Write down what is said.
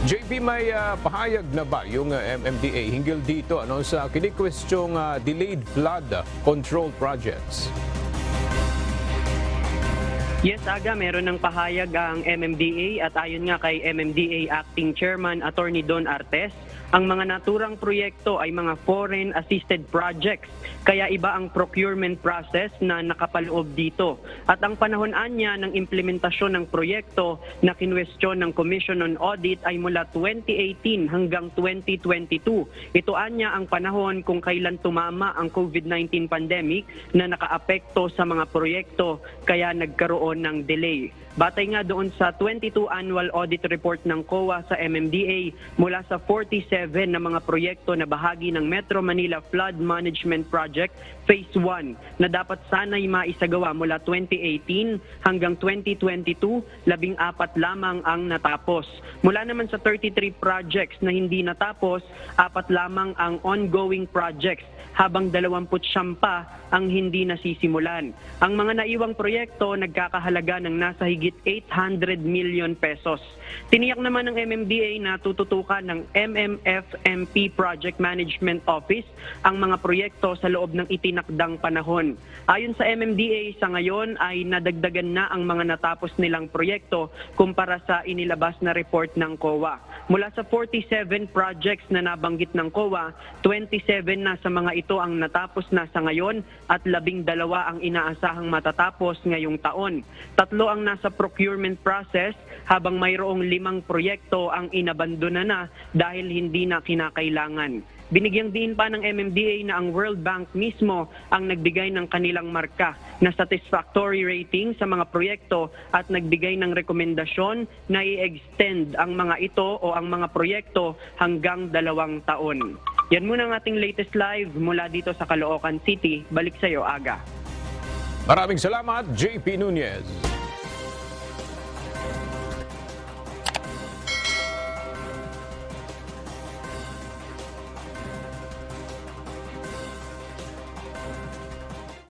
JP, may pahayag na ba yung MMDA hinggil dito sa kinikwestiyong delayed flood control projects? Yes, Aga, meron ng pahayag ang MMDA at ayon nga kay MMDA Acting Chairman Attorney Don Artes, ang mga naturang proyekto ay mga foreign assisted projects, kaya iba ang procurement process na nakapaloob dito. At ang panahon niya ng implementasyon ng proyekto na kinwestiyon ng Commission on Audit ay mula 2018 hanggang 2022. Ito anya ang panahon kung kailan tumama ang COVID-19 pandemic na nakaapekto sa mga proyekto kaya nagkaroon ng delay. Batay nga doon sa 22 Annual Audit Report ng COA sa MMDA, mula sa 47 na mga proyekto na bahagi ng Metro Manila Flood Management Project Phase 1 na dapat sana'y maisagawa mula 2018 hanggang 2022, 14 lamang ang natapos. Mula naman sa 33 projects na hindi natapos, 4 lamang ang ongoing projects, habang 29 pa ang hindi nasisimulan. Ang mga naiwang proyekto nagkakahalaga ng nasa higit 800 million pesos. Tiniyak naman ng MMDA na tututukan ng MMFMP Project Management Office ang mga proyekto sa loob ng itinakdang panahon. Ayon sa MMDA, sa ngayon ay nadagdagan na ang mga natapos nilang proyekto kumpara sa inilabas na report ng COA. Mula sa 47 projects na nabanggit ng COA, 27 na sa mga ito ang natapos na sa ngayon at 12 ang inaasahang matatapos ngayong taon. 3 ang nasa procurement process habang mayroong 5 proyekto ang inabandona na dahil hindi na kinakailangan. Binigyang diin pa ng MMDA na ang World Bank mismo ang nagbigay ng kanilang marka na satisfactory rating sa mga proyekto at nagbigay ng rekomendasyon na i-extend ang mga ito o ang mga proyekto hanggang 2 taon. Yan muna ang ating latest live mula dito sa Caloocan City. Balik sa iyo, Aga. Maraming salamat, JP Nunez.